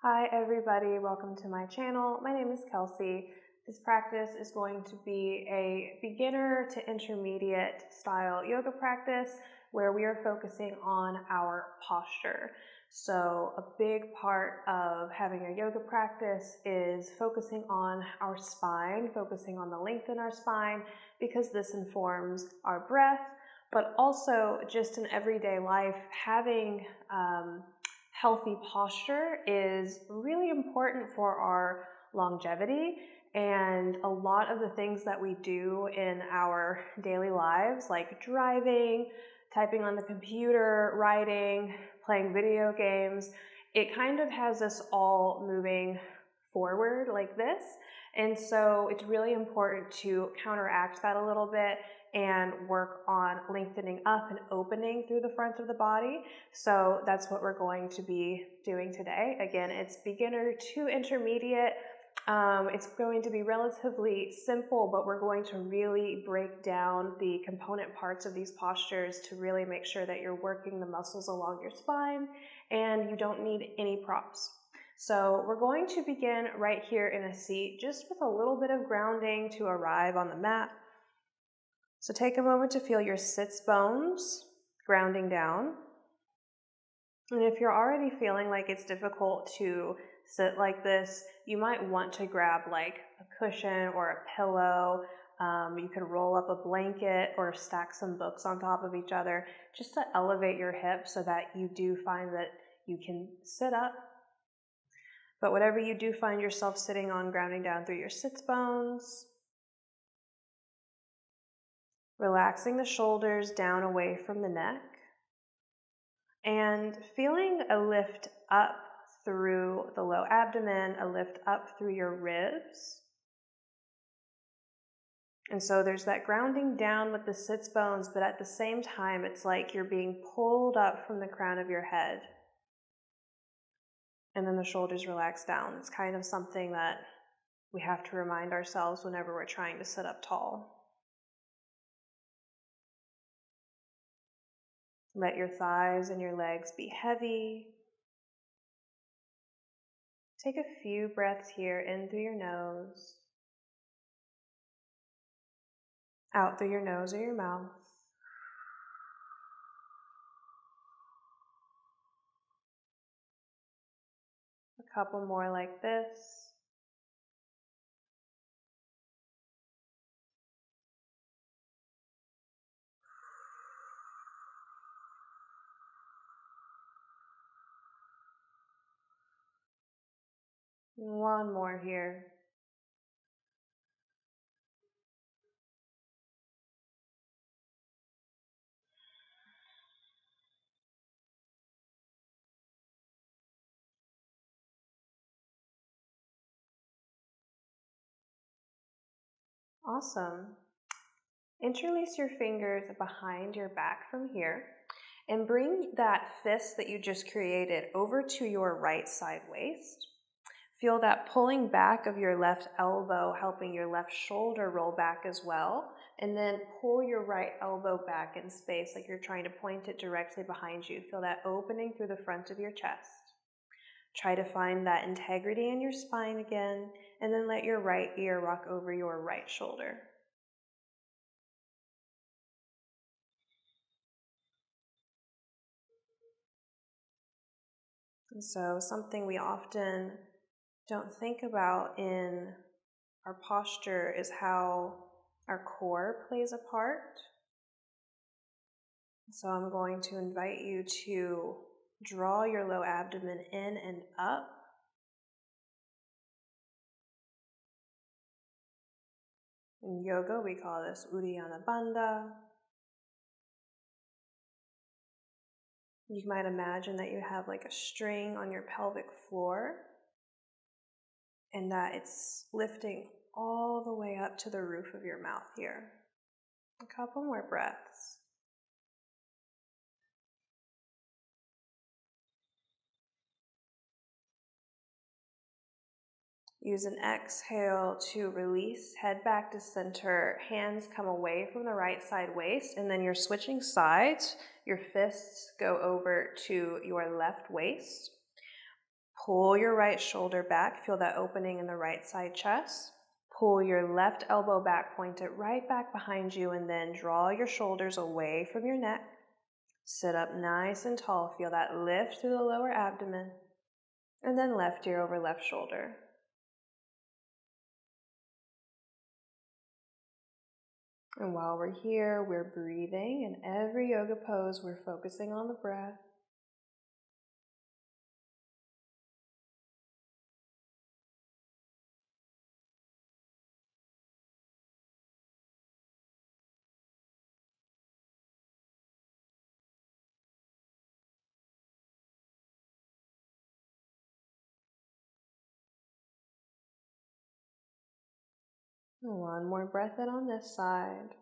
Hi everybody, welcome to my channel. My name is Kelsey. This practice is going to be a beginner to intermediate style yoga practice where we are focusing on our posture. So a big part of having a yoga practice is focusing on our spine, focusing on the length in our spine, because this informs our breath, but also just in everyday life, having healthy posture is really important for our longevity, and a lot of the things that we do in our daily lives, like driving, typing on the computer, writing, playing video games, it kind of has us all moving forward like this. And so it's really important to counteract that a little bit and work on lengthening up and opening through the front of the body. So that's what we're going to be doing today. Again, it's beginner to intermediate. It's going to be relatively simple, but we're going to really break down the component parts of these postures to really make sure that you're working the muscles along your spine and you don't need any props. So we're going to begin right here in a seat, just with a little bit of grounding to arrive on the mat. So take a moment to feel your sits bones grounding down. And if you're already feeling like it's difficult to sit like this, you might want to grab like a cushion or a pillow. You could roll up a blanket or stack some books on top of each other just to elevate your hips so that you do find that you can sit up. But whatever you do find yourself sitting on, grounding down through your sits bones. Relaxing the shoulders down away from the neck. And feeling a lift up through the low abdomen, a lift up through your ribs. And so there's that grounding down with the sits bones, but at the same time, it's like you're being pulled up from the crown of your head. And then the shoulders relax down. It's kind of something that we have to remind ourselves whenever we're trying to sit up tall. Let your thighs and your legs be heavy. Take a few breaths here, in through your nose, out through your nose or your mouth. A couple more like this. One more here. Awesome. Interlace your fingers behind your back from here and bring that fist that you just created over to your right side waist. Feel that pulling back of your left elbow, helping your left shoulder roll back as well. And then pull your right elbow back in space like you're trying to point it directly behind you. Feel that opening through the front of your chest. Try to find that integrity in your spine again, and then let your right ear rock over your right shoulder. And so something we often don't think about in our posture is how our core plays a part. So I'm going to invite you to draw your low abdomen in and up. In yoga, we call this Uddiyana Bandha. You might imagine that you have like a string on your pelvic floor and that it's lifting all the way up to the roof of your mouth here. A couple more breaths. Use an exhale to release, head back to center, hands come away from the right side waist, and then you're switching sides. Your fists go over to your left waist. Pull your right shoulder back. Feel that opening in the right side chest. Pull your left elbow back, point it right back behind you, and then draw your shoulders away from your neck. Sit up nice and tall. Feel that lift through the lower abdomen. And then left ear over left shoulder. And while we're here, we're breathing. In every yoga pose, we're focusing on the breath. One more breath in on this side.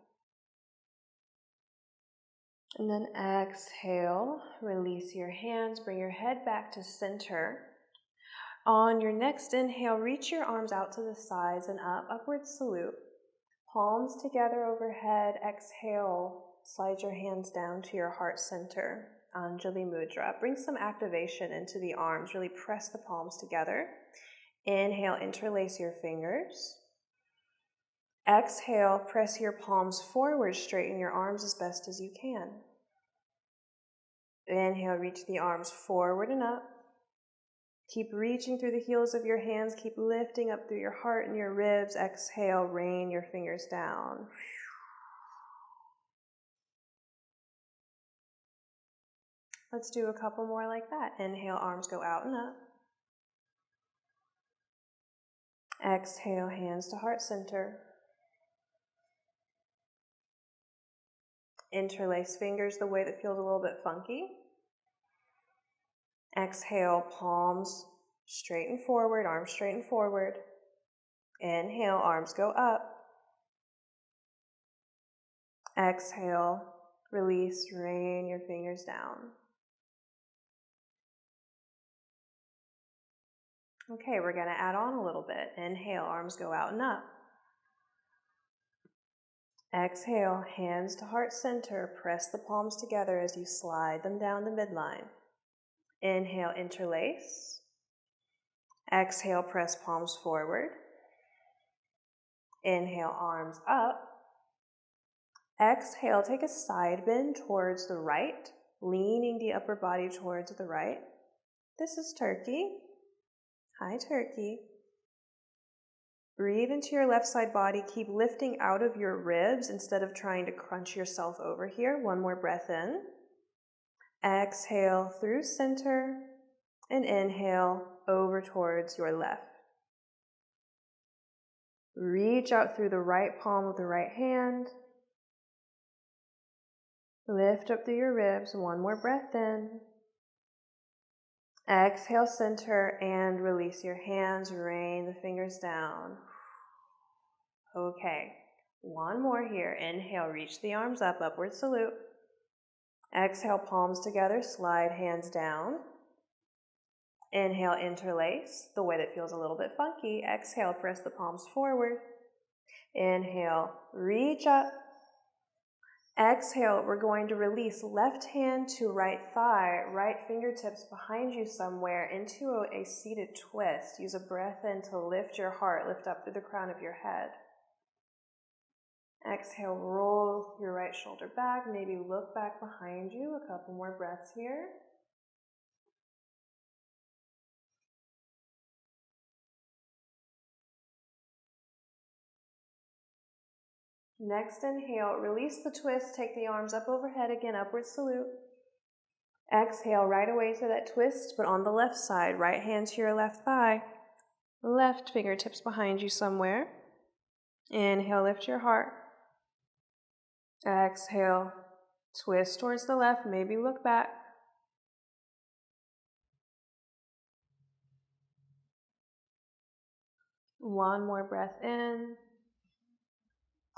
And then exhale, release your hands, bring your head back to center. On your next inhale, reach your arms out to the sides and up, upward salute. Palms together overhead. Exhale, slide your hands down to your heart center. Anjali Mudra. Bring some activation into the arms. Really press the palms together. Inhale, interlace your fingers. Exhale, press your palms forward, straighten your arms as best as you can. Inhale, reach the arms forward and up. Keep reaching through the heels of your hands. Keep lifting up through your heart and your ribs. Exhale, rain your fingers down. Let's do a couple more like that. Inhale, arms go out and up. Exhale, hands to heart center. Interlace fingers the way that feels a little bit funky. Exhale, palms straighten forward, arms straighten forward. Inhale, arms go up. Exhale, release, rain your fingers down. Okay, we're going to add on a little bit. Inhale, arms go out and up. Exhale, hands to heart center. Press the palms together as you slide them down the midline. Inhale, interlace. Exhale, press palms forward. Inhale, arms up. Exhale, take a side bend towards the right, leaning the upper body towards the right. This is turkey. Hi, turkey. Breathe into your left side body. Keep lifting out of your ribs instead of trying to crunch yourself over here. One more breath in. Exhale through center and inhale over towards your left. Reach out through the right palm of the right hand. Lift up through your ribs. One more breath in. Exhale, center, and release your hands. Rain the fingers down. Okay, one more here. Inhale, reach the arms up, upward salute. Exhale, palms together, slide hands down. Inhale, interlace, the way that feels a little bit funky. Exhale, press the palms forward. Inhale, reach up. Exhale, we're going to release left hand to right thigh, right fingertips behind you somewhere into a seated twist. Use a breath in to lift your heart, lift up through the crown of your head. Exhale, roll your right shoulder back, maybe look back behind you. A couple more breaths here. Next inhale, release the twist, take the arms up overhead again, upward salute. Exhale, right away to that twist, but on the left side, right hand to your left thigh, left fingertips behind you somewhere. Inhale, lift your heart. Exhale, twist towards the left, maybe look back. One more breath in.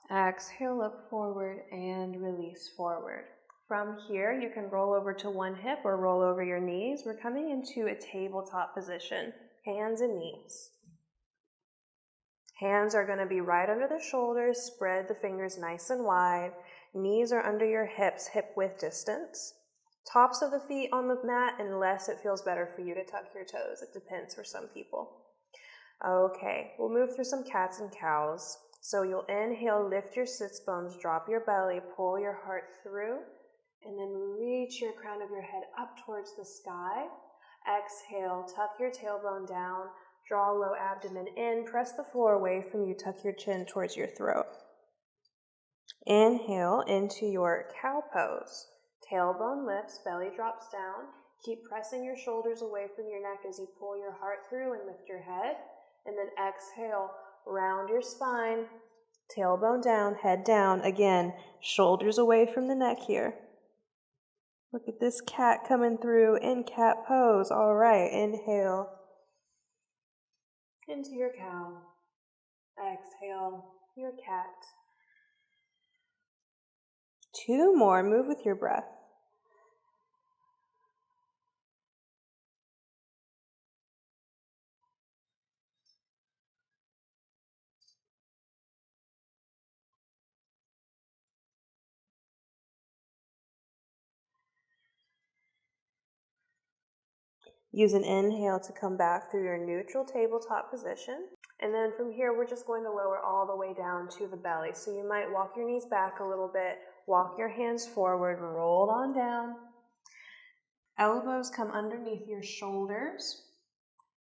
Exhale, look forward and release forward. From here, you can roll over to one hip or roll over your knees. We're coming into a tabletop position, hands and knees. Hands are going to be right under the shoulders. Spread the fingers nice and wide. Knees are under your hips, hip width distance. tops of the feet on the mat unless it feels better for you to tuck your toes. It depends for some people. Okay, we'll move through some cats and cows. So you'll inhale, lift your sits bones, drop your belly, pull your heart through, and then reach your crown of your head up towards the sky. Exhale, tuck your tailbone down, draw low abdomen in, press the floor away from you, tuck your chin towards your throat. Inhale into your cow pose. Tailbone lifts, belly drops down. Keep pressing your shoulders away from your neck as you pull your heart through and lift your head. And then exhale, round your spine, tailbone down, head down. Again, shoulders away from the neck here. Look at this cat coming through in cat pose. All right, inhale into your cow. Exhale, your cat. 2 more, move with your breath. Use an inhale to come back through your neutral tabletop position. And then from here, we're just going to lower all the way down to the belly. So you might walk your knees back a little bit, walk your hands forward, roll on down. Elbows come underneath your shoulders.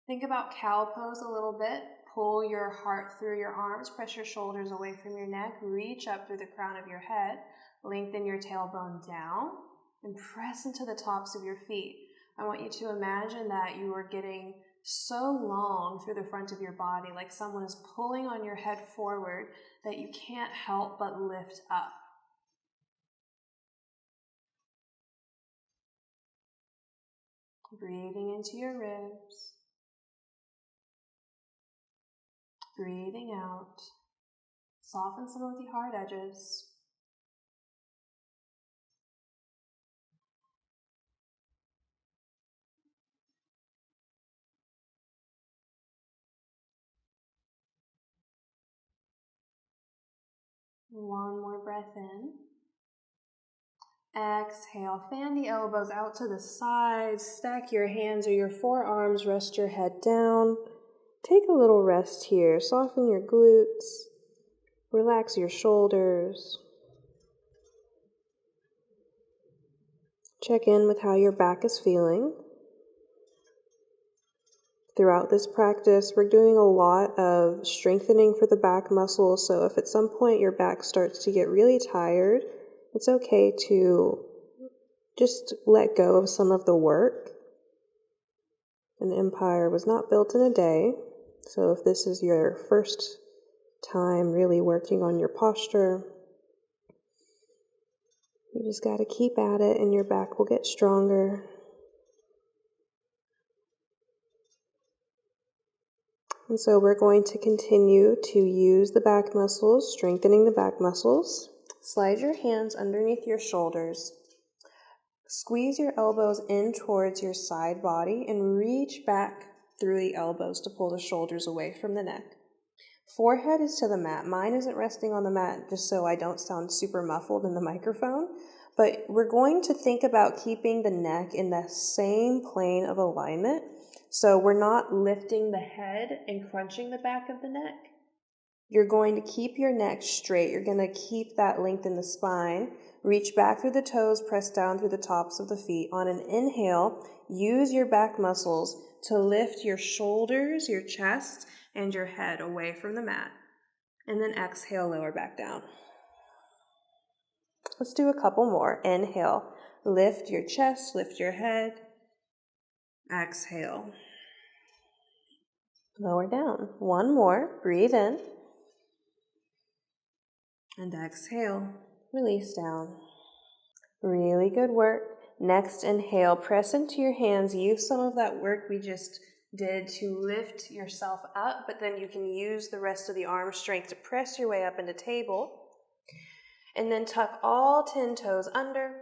Think about cow pose a little bit. Pull your heart through your arms, press your shoulders away from your neck, reach up through the crown of your head, lengthen your tailbone down, and press into the tops of your feet. I want you to imagine that you are getting so long through the front of your body, like someone is pulling on your head forward, that you can't help but lift up. Breathing into your ribs. Breathing out. Soften some of the hard edges. One more breath in. Exhale, fan the elbows out to the sides, stack your hands or your forearms, rest your head down. Take a little rest here, soften your glutes, relax your shoulders. Check in with how your back is feeling. Throughout this practice, we're doing a lot of strengthening for the back muscles, so if at some point your back starts to get really tired, it's okay to just let go of some of the work. An empire was not built in a day, so if this is your first time really working on your posture, you just got to keep at it and your back will get stronger. And so we're going to continue to use the back muscles, strengthening the back muscles. Slide your hands underneath your shoulders. Squeeze your elbows in towards your side body and reach back through the elbows to pull the shoulders away from the neck. Forehead is to the mat. Mine isn't resting on the mat just so I don't sound super muffled in the microphone. But we're going to think about keeping the neck in the same plane of alignment. So we're not lifting the head and crunching the back of the neck. You're going to keep your neck straight. You're going to keep that length in the spine. Reach back through the toes, press down through the tops of the feet. On an inhale, use your back muscles to lift your shoulders, your chest, and your head away from the mat. And then exhale, lower back down. Let's do a couple more. Inhale, lift your chest, lift your head. Exhale. Lower down. One more. Breathe in. And exhale. Release down. Really good work. Next, inhale. Press into your hands. Use some of that work we just did to lift yourself up, but then you can use the rest of the arm strength to press your way up into table. And then tuck all 10 toes under.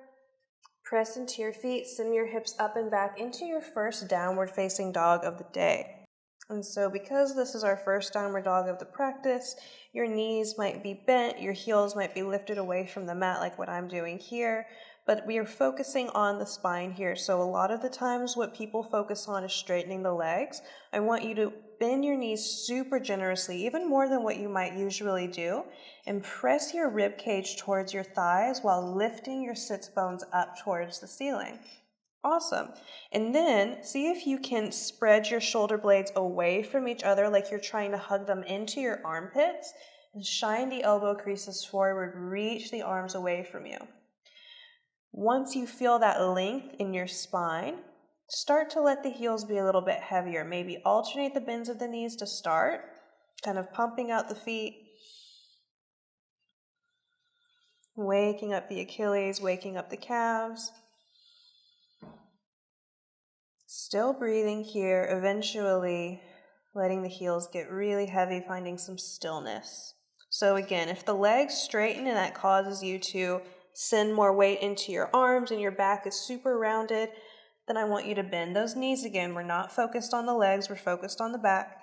Press into your feet, send your hips up and back into your first downward facing dog of the day. And so because this is our first downward dog of the practice, your knees might be bent, your heels might be lifted away from the mat like what I'm doing here, but we are focusing on the spine here. So a lot of the times what people focus on is straightening the legs. I want you to bend your knees super generously, even more than what you might usually do, and press your rib cage towards your thighs while lifting your sits bones up towards the ceiling. Awesome. And then see if you can spread your shoulder blades away from each other like you're trying to hug them into your armpits, and shine the elbow creases forward, reach the arms away from you. Once you feel that length in your spine, start to let the heels be a little bit heavier. Maybe alternate the bends of the knees to start, kind of pumping out the feet, waking up the Achilles, waking up the calves. Still breathing here, eventually letting the heels get really heavy, finding some stillness. So again, if the legs straighten and that causes you to send more weight into your arms and your back is super rounded, then I want you to bend those knees again. We're not focused on the legs, we're focused on the back.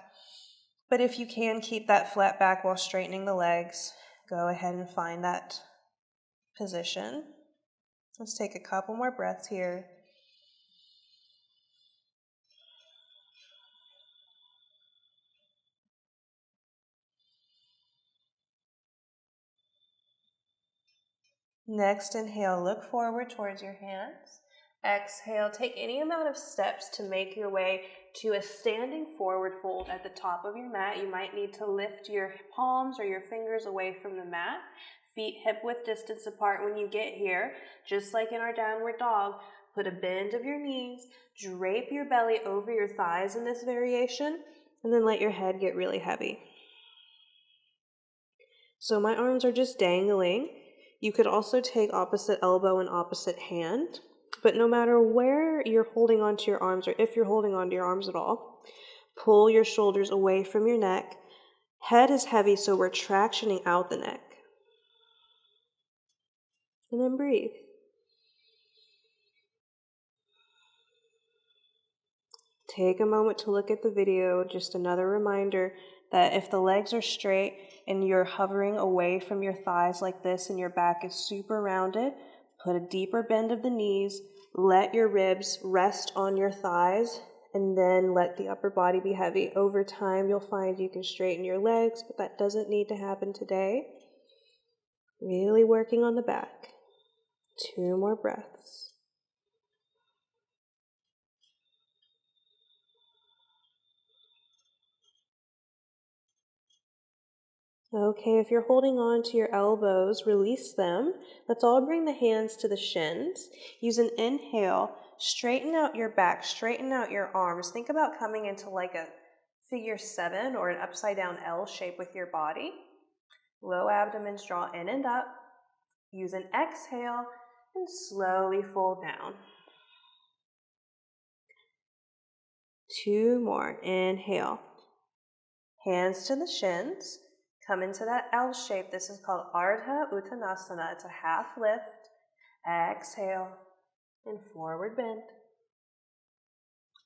But if you can keep that flat back while straightening the legs, go ahead and find that position. Let's take a couple more breaths here. Next, inhale, look forward towards your hands. Exhale, take any amount of steps to make your way to a standing forward fold at the top of your mat. You might need to lift your palms or your fingers away from the mat. Feet hip-width distance apart when you get here. Just like in our downward dog, put a bend of your knees, drape your belly over your thighs in this variation, and then let your head get really heavy. So my arms are just dangling. You could also take opposite elbow and opposite hand, but no matter where you're holding onto your arms, or if you're holding onto your arms at all, pull your shoulders away from your neck. Head is heavy, so we're tractioning out the neck. And then breathe. Take a moment to look at the video. Just another reminder that if the legs are straight and you're hovering away from your thighs like this and your back is super rounded, put a deeper bend of the knees, let your ribs rest on your thighs, and then let the upper body be heavy. Over time, you'll find you can straighten your legs, but that doesn't need to happen today. Really working on the back. 2 more breaths. Okay, if you're holding on to your elbows, release them. Let's all bring the hands to the shins. Use an inhale, straighten out your back, straighten out your arms. Think about coming into like a figure 7 or an upside down L shape with your body. Low abdomens draw in and up. Use an exhale and slowly fold down. 2 more. Inhale. Hands to the shins. Come into that L shape. This is called Ardha Uttanasana. It's a half lift. Exhale and forward bend.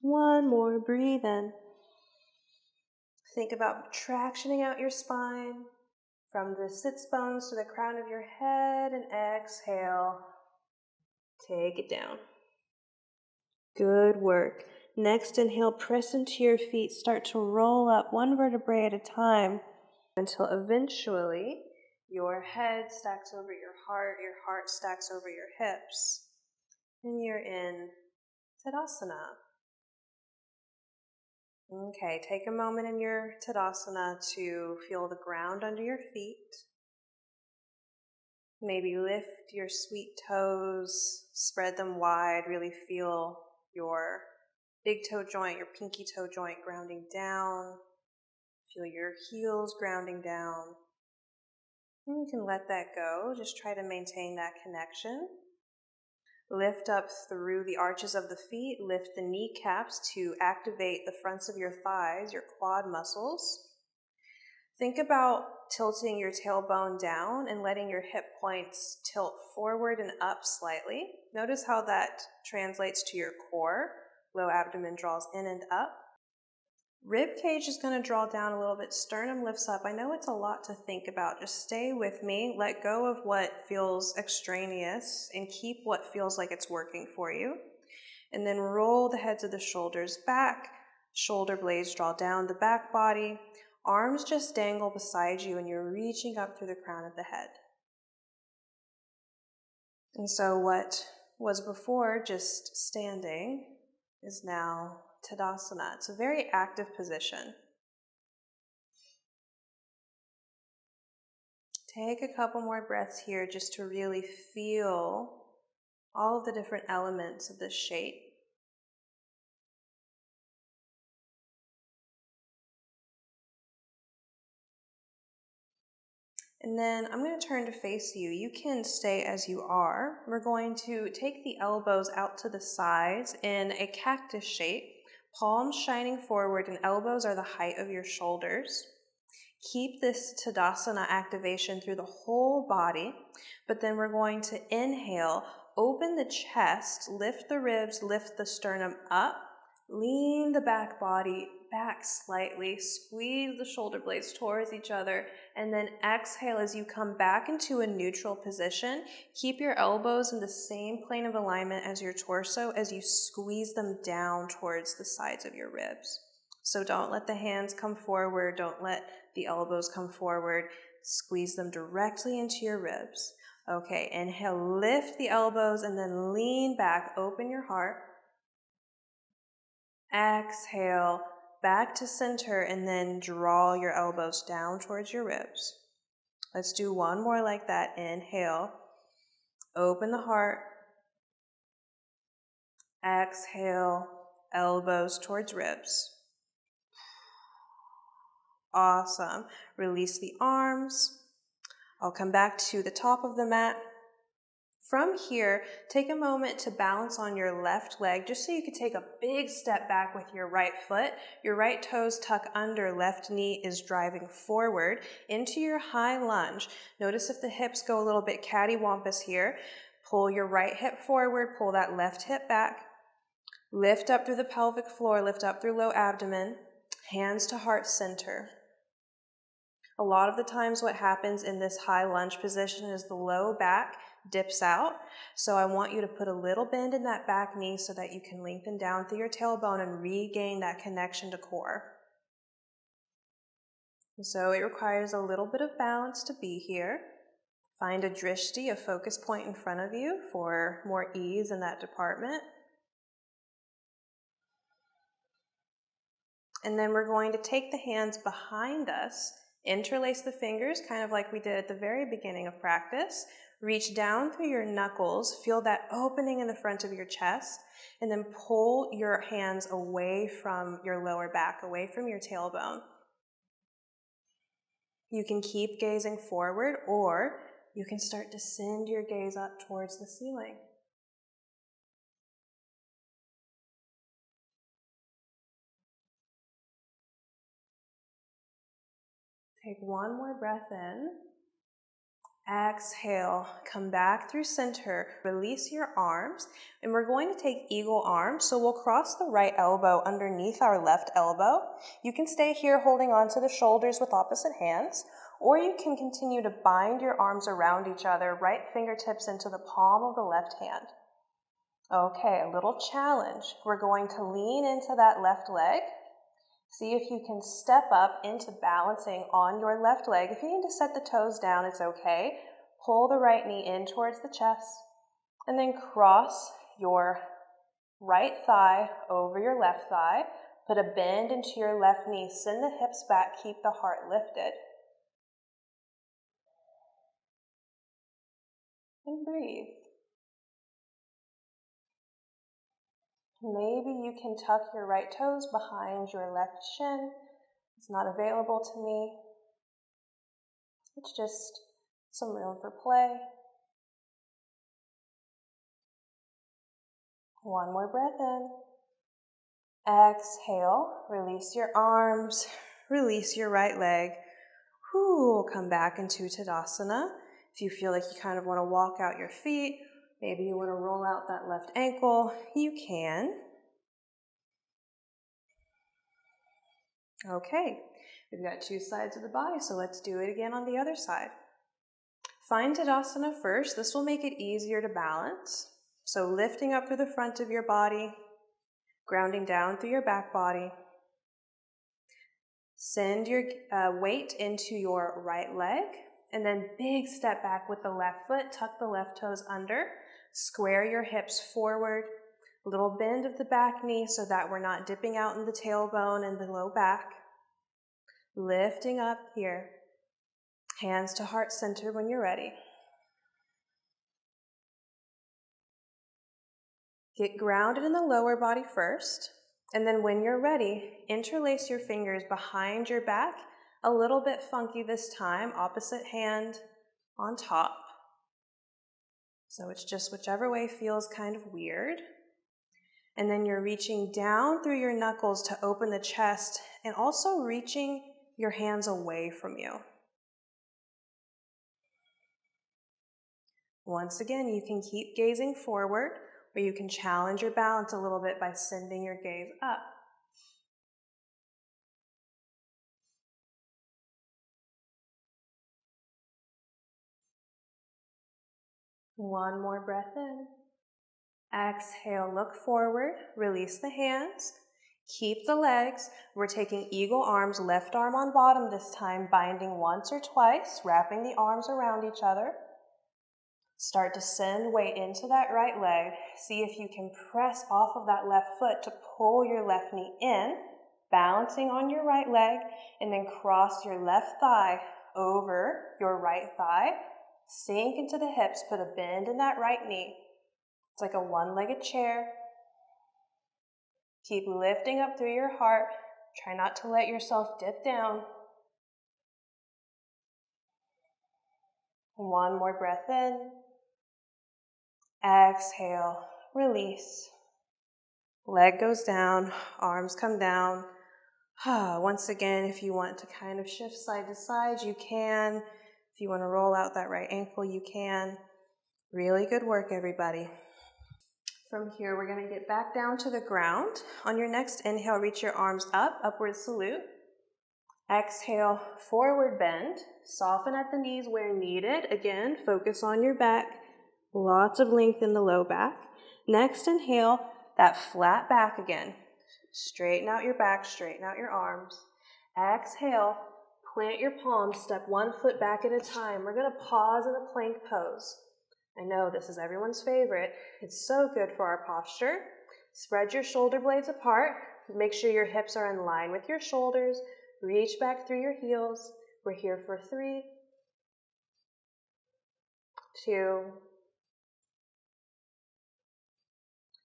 1 more. Breathe in. Think about tractioning out your spine from the sits bones to the crown of your head, and exhale. Take it down. Good work. Next, inhale, press into your feet. Start to roll up 1 vertebrae at a time until eventually your head stacks over your heart stacks over your hips, and you're in Tadasana. Okay, take a moment in your Tadasana to feel the ground under your feet. Maybe lift your sweet toes, spread them wide, really feel your big toe joint, your pinky toe joint grounding down. Feel your heels grounding down. And you can let that go. Just try to maintain that connection. Lift up through the arches of the feet. Lift the kneecaps to activate the fronts of your thighs, your quad muscles. Think about tilting your tailbone down and letting your hip points tilt forward and up slightly. Notice how that translates to your core. Low abdomen draws in and up. Rib cage is going to draw down a little bit. Sternum lifts up. I know it's a lot to think about. Just stay with me. Let go of what feels extraneous and keep what feels like it's working for you. And then roll the heads of the shoulders back. Shoulder blades draw down the back body. Arms just dangle beside you and you're reaching up through the crown of the head. And so what was before just standing is now Tadasana. It's a very active position. Take a couple more breaths here just to really feel all of the different elements of this shape. And then I'm going to turn to face you. You can stay as you are. We're going to take the elbows out to the sides in a cactus shape. Palms shining forward and elbows are the height of your shoulders. Keep this Tadasana activation through the whole body, but then we're going to inhale, open the chest, lift the ribs, lift the sternum up, lean the back body back slightly, squeeze the shoulder blades towards each other, and then exhale as you come back into a neutral position. Keep your elbows in the same plane of alignment as your torso as you squeeze them down towards the sides of your ribs. So don't let the hands come forward, don't let the elbows come forward, squeeze them directly into your ribs. Okay, inhale, lift the elbows and then lean back, open your heart. Exhale, back to center and then draw your elbows down towards your ribs. Let's do one more like that. Inhale, open the heart. Exhale, elbows towards ribs. Awesome. Release the arms. I'll come back to the top of the mat. From here, take a moment to balance on your left leg, just so you can take a big step back with your right foot. Your right toes tuck under, left knee is driving forward into your high lunge. Notice if the hips go a little bit cattywampus here. Pull your right hip forward, pull that left hip back. Lift up through the pelvic floor, lift up through low abdomen, hands to heart center. A lot of the times what happens in this high lunge position is the low back dips out. So I want you to put a little bend in that back knee so that you can lengthen down through your tailbone and regain that connection to core. So it requires a little bit of balance to be here. Find a drishti, a focus point in front of you for more ease in that department. And then we're going to take the hands behind us, interlace the fingers, kind of like we did at the very beginning of practice. Reach down through your knuckles, feel that opening in the front of your chest, and then pull your hands away from your lower back, away from your tailbone. You can keep gazing forward, or you can start to send your gaze up towards the ceiling. Take one more breath in. Exhale, come back through center, release your arms, and we're going to take eagle arms. So we'll cross the right elbow underneath our left elbow. You can stay here holding on to the shoulders with opposite hands, or you can continue to bind your arms around each other, right fingertips into the palm of the left hand. Okay, a little challenge. We're going to lean into that left leg. See if you can step up into balancing on your left leg. If you need to set the toes down, it's okay. Pull the right knee in towards the chest, and then cross your right thigh over your left thigh. Put a bend into your left knee. Send the hips back. Keep the heart lifted. And breathe. Maybe you can tuck your right toes behind your left shin. It's not available to me. It's just some room for play. One more breath in. Exhale, release your arms, release your right leg. Come back into Tadasana. If you feel like you kind of want to walk out your feet, maybe you want to roll out that left ankle, you can. Okay, we've got two sides of the body, so let's do it again on the other side. Find Tadasana first. This will make it easier to balance. So lifting up through the front of your body, grounding down through your back body. Send your weight into your right leg, and then big step back with the left foot. Tuck the left toes under. Square your hips forward. A little bend of the back knee so that we're not dipping out in the tailbone and the low back. Lifting up here. Hands to heart center when you're ready. Get grounded in the lower body first, and then when you're ready, interlace your fingers behind your back, a little bit funky this time, opposite hand on top. So it's just whichever way feels kind of weird. And then you're reaching down through your knuckles to open the chest and also reaching your hands away from you. Once again, you can keep gazing forward, or you can challenge your balance a little bit by sending your gaze up. One more breath in. Exhale, look forward, release the hands. Keep the legs. We're taking eagle arms, left arm on bottom this time, binding once or twice, wrapping the arms around each other. Start to send weight into that right leg. See if you can press off of that left foot to pull your left knee in, balancing on your right leg, and then cross your left thigh over your right thigh. Sink into the hips, put a bend in that right knee. It's like a one-legged chair. Keep lifting up through your heart. Try not to let yourself dip down. One more breath in. Exhale, release. Leg goes down, arms come down. Once again, if you want to kind of shift side to side, you can. If you want to roll out that right ankle, you can. Really good work, everybody. From here, we're going to get back down to the ground. On your next inhale, reach your arms up, upward salute. Exhale, forward bend. Soften at the knees where needed. Again, focus on your back. Lots of length in the low back. Next inhale, that flat back again. Straighten out your back, straighten out your arms. Exhale, plant your palms, step one foot back at a time. We're going to pause in a plank pose. I know this is everyone's favorite. It's so good for our posture. Spread your shoulder blades apart. Make sure your hips are in line with your shoulders. Reach back through your heels. We're here for 3, 2,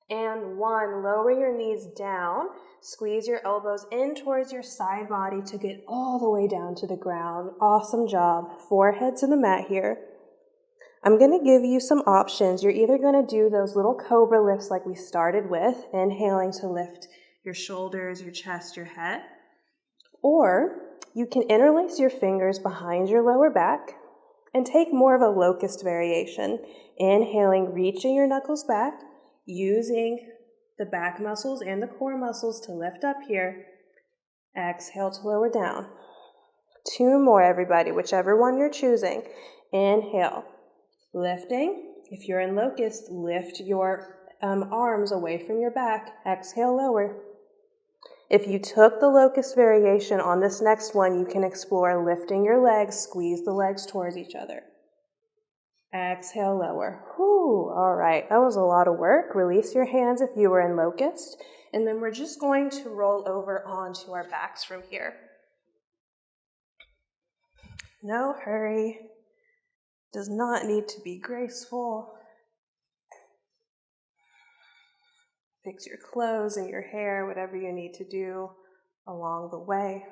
and 1. Lower your knees down. Squeeze your elbows in towards your side body to get all the way down to the ground. Awesome job. Forehead to the mat here. I'm going to give you some options. You're either going to do those little cobra lifts like we started with, inhaling to lift your shoulders, your chest, your head. Or you can interlace your fingers behind your lower back and take more of a locust variation. Inhaling, reaching your knuckles back, using the back muscles and the core muscles to lift up here. Exhale to lower down. 2 more, everybody, whichever one you're choosing. Inhale, lifting. If you're in locust, lift your arms away from your back. Exhale, lower. If you took the locust variation on this next one, you can explore lifting your legs, squeeze the legs towards each other. Exhale, lower. Whew, all right, that was a lot of work. Release your hands if you were in locust, and then we're just going to roll over onto our backs from here. No hurry. Does not need to be graceful. Fix your clothes and your hair, whatever you need to do along the way.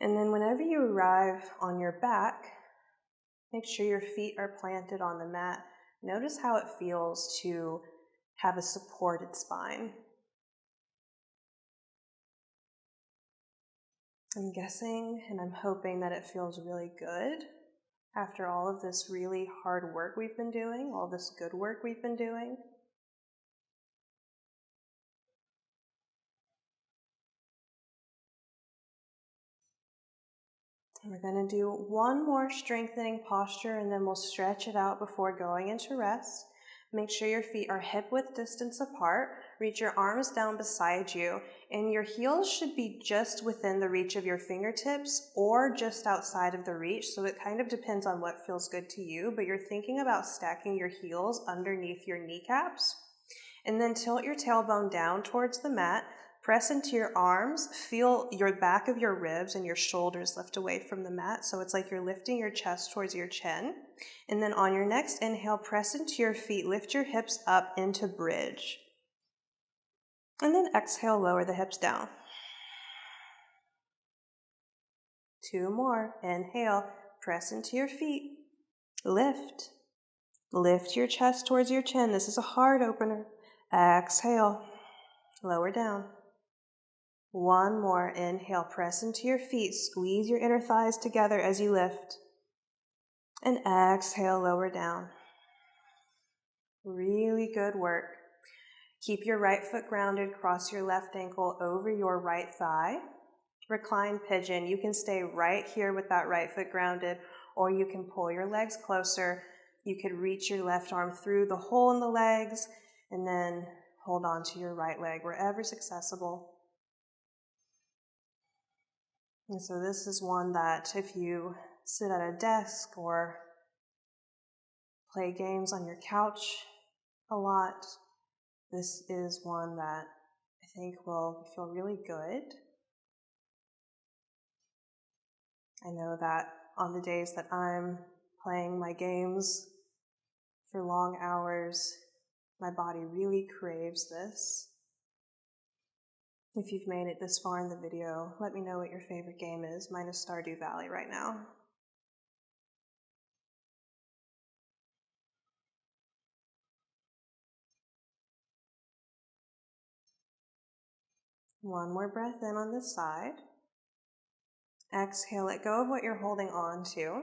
And then whenever you arrive on your back, make sure your feet are planted on the mat. Notice how it feels to have a supported spine. I'm guessing and I'm hoping that it feels really good after all of this really hard work we've been doing, all this good work we've been doing. We're going to do one more strengthening posture and then we'll stretch it out before going into rest. Make sure your feet are hip-width distance apart. Reach your arms down beside you, and your heels should be just within the reach of your fingertips or just outside of the reach. So it kind of depends on what feels good to you, but you're thinking about stacking your heels underneath your kneecaps. And then tilt your tailbone down towards the mat. Press into your arms, feel your back of your ribs and your shoulders lift away from the mat. So it's like you're lifting your chest towards your chin. And then on your next inhale, press into your feet, lift your hips up into bridge. And then exhale, lower the hips down. 2 more. Inhale, press into your feet. Lift. Lift your chest towards your chin. This is a heart opener. Exhale, lower down. 1 more. Inhale, press into your feet. Squeeze your inner thighs together as you lift. And exhale, lower down. Really good work. Keep your right foot grounded. Cross your left ankle over your right thigh. Recline pigeon. You can stay right here with that right foot grounded, or you can pull your legs closer. You could reach your left arm through the hole in the legs and then hold on to your right leg wherever's accessible. And so this is one that if you sit at a desk or play games on your couch a lot, this is one that I think will feel really good. I know that on the days that I'm playing my games for long hours, my body really craves this. If you've made it this far in the video, let me know what your favorite game is. Mine is Stardew Valley right now. One more breath in on this side. Exhale, let go of what you're holding on to.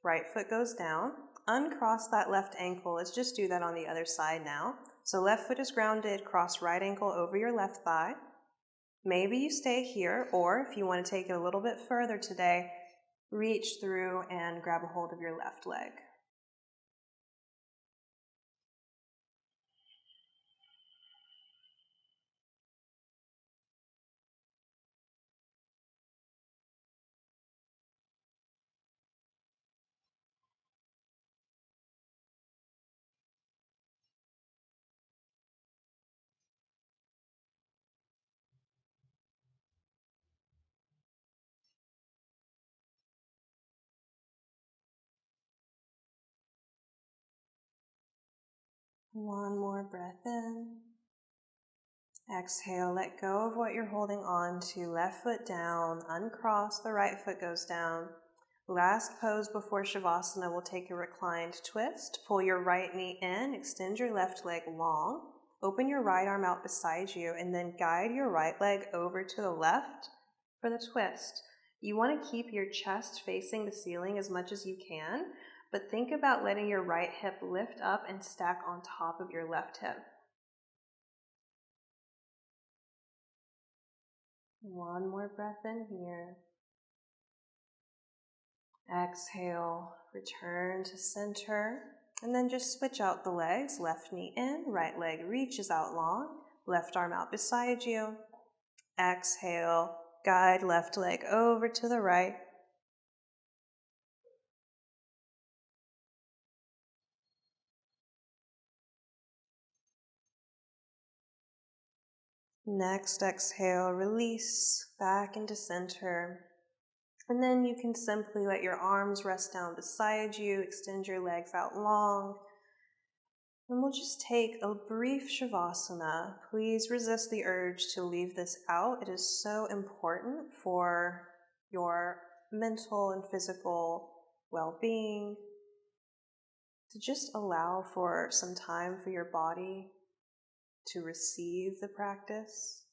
Right foot goes down. Uncross that left ankle. Let's just do that on the other side now. So left foot is grounded, cross right ankle over your left thigh. Maybe you stay here, or if you want to take it a little bit further today, reach through and grab a hold of your left leg. One more breath in. Exhale, let go of what you're holding on to. Left foot down, uncross, the right foot goes down. Last pose before Shavasana, we'll take a reclined twist. Pull your right knee in, extend your left leg long. Open your right arm out beside you, and then guide your right leg over to the left for the twist. You want to keep your chest facing the ceiling as much as you can, but think about letting your right hip lift up and stack on top of your left hip. One more breath in here. Exhale, return to center, and then just switch out the legs. Left knee in, right leg reaches out long, left arm out beside you. Exhale, guide left leg over to the right. Next exhale, release back into center. And then you can simply let your arms rest down beside you, extend your legs out long. And we'll just take a brief Shavasana. Please resist the urge to leave this out. It is so important for your mental and physical well-being to just allow for some time for your body to receive the practice.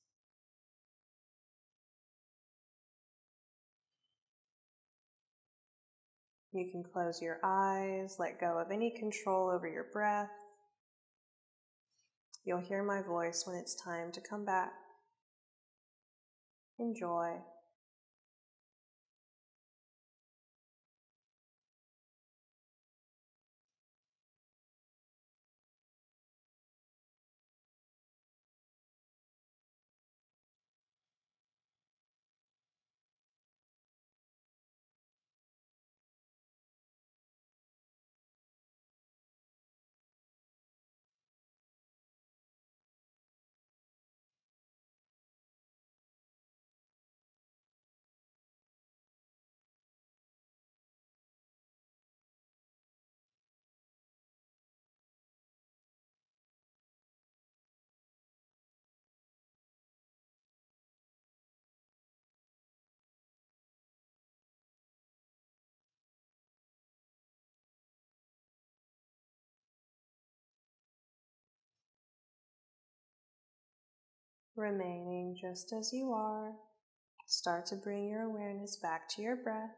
You can close your eyes, let go of any control over your breath. You'll hear my voice when it's time to come back. Enjoy. remaining just as you are. Start to bring your awareness back to your breath.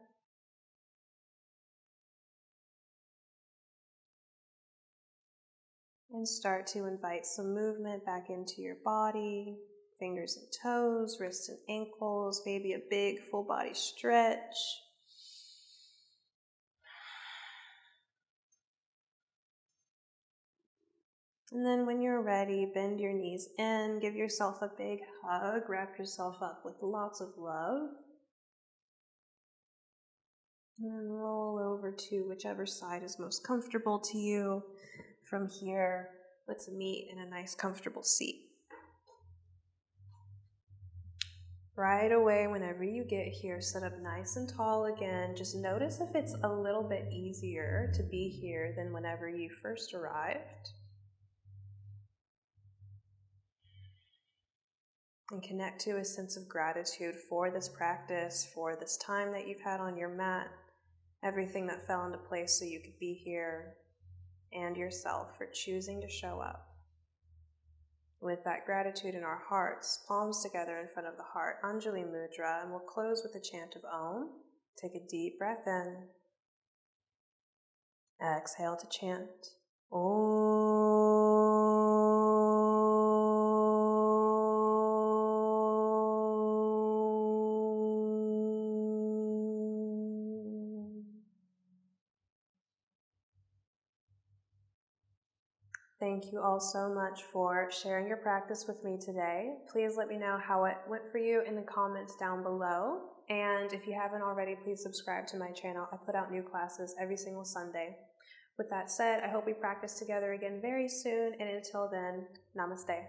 And start to invite some movement back into your body, fingers and toes, wrists and ankles, maybe a big full body stretch. And then when you're ready, bend your knees in, give yourself a big hug, wrap yourself up with lots of love. And then roll over to whichever side is most comfortable to you. From here, let's meet in a nice comfortable seat. Right away, whenever you get here, sit up nice and tall again. Just notice if it's a little bit easier to be here than whenever you first arrived. And connect to a sense of gratitude for this practice, for this time that you've had on your mat, everything that fell into place so you could be here, and yourself for choosing to show up. With that gratitude in our hearts, palms together in front of the heart, Anjali Mudra, and we'll close with a chant of Om. Take a deep breath in. Exhale to chant Om. Thank you all so much for sharing your practice with me today. Please let me know how it went for you in the comments down below. And if you haven't already, please subscribe to my channel. I put out new classes every single Sunday. With that said, I hope we practice together again very soon. And until then, namaste.